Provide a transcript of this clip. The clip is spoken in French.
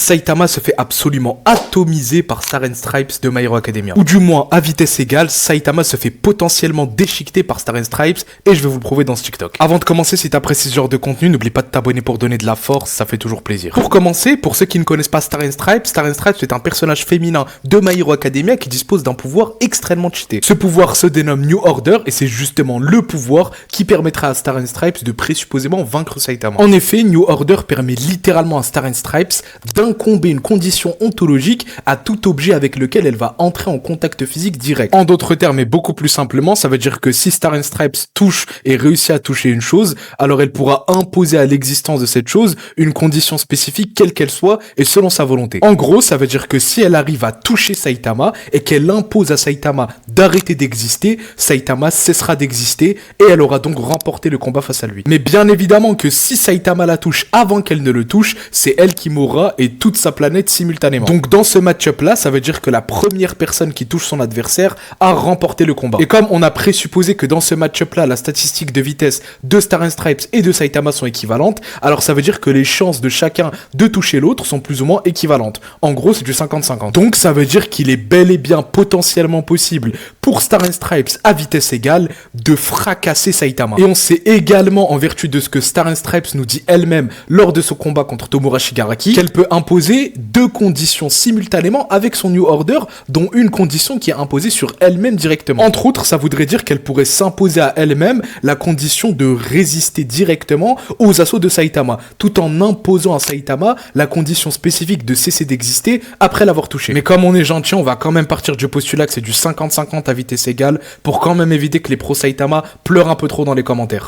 Saitama se fait absolument atomiser par Stars and Stripes de My Hero Academia. Ou du moins, à vitesse égale, Saitama se fait potentiellement déchiqueter par Stars and Stripes et je vais vous le prouver dans ce TikTok. Avant de commencer, si t'apprécies ce genre de contenu, n'oublie pas de t'abonner pour donner de la force, ça fait toujours plaisir. Pour commencer, pour ceux qui ne connaissent pas Stars and Stripes est un personnage féminin de My Hero Academia qui dispose d'un pouvoir extrêmement cheaté. Ce pouvoir se dénomme New Order et c'est justement le pouvoir qui permettra à Stars and Stripes de présupposément vaincre Saitama. En effet, New Order permet littéralement à Stars and Stripes d'incomber une condition ontologique à tout objet avec lequel elle va entrer en contact physique direct. En d'autres termes et beaucoup plus simplement, ça veut dire que si Stars and Stripes touche et réussit à toucher une chose, alors elle pourra imposer à l'existence de cette chose une condition spécifique quelle qu'elle soit et selon sa volonté. En gros, ça veut dire que si elle arrive à toucher Saitama et qu'elle impose à Saitama d'arrêter d'exister, Saitama cessera d'exister et elle aura donc remporté le combat face à lui. Mais bien évidemment que si Saitama la touche avant qu'elle ne le touche, c'est elle qui mourra et toute sa planète simultanément. Donc dans ce match-up là, ça veut dire que la première personne qui touche son adversaire a remporté le combat. Et comme on a présupposé que dans ce match-up là, la statistique de vitesse de Stars and Stripes et de Saitama sont équivalentes, alors ça veut dire que les chances de chacun de toucher l'autre sont plus ou moins équivalentes. En gros, c'est du 50-50. Donc ça veut dire qu'il est bel et bien potentiellement possible pour Stars and Stripes à vitesse égale de fracasser Saitama. Et on sait également, en vertu de ce que Stars and Stripes nous dit elle-même lors de son combat contre Tomura Shigaraki, qu'elle peut imposer deux conditions simultanément avec son New Order, dont une condition qui est imposée sur elle-même directement. Entre autres, ça voudrait dire qu'elle pourrait s'imposer à elle-même la condition de résister directement aux assauts de Saitama, tout en imposant à Saitama la condition spécifique de cesser d'exister après l'avoir touché. Mais comme on est gentil, on va quand même partir du postulat que c'est du 50-50 à vitesse égale pour quand même éviter que les pro Saitama pleurent un peu trop dans les commentaires.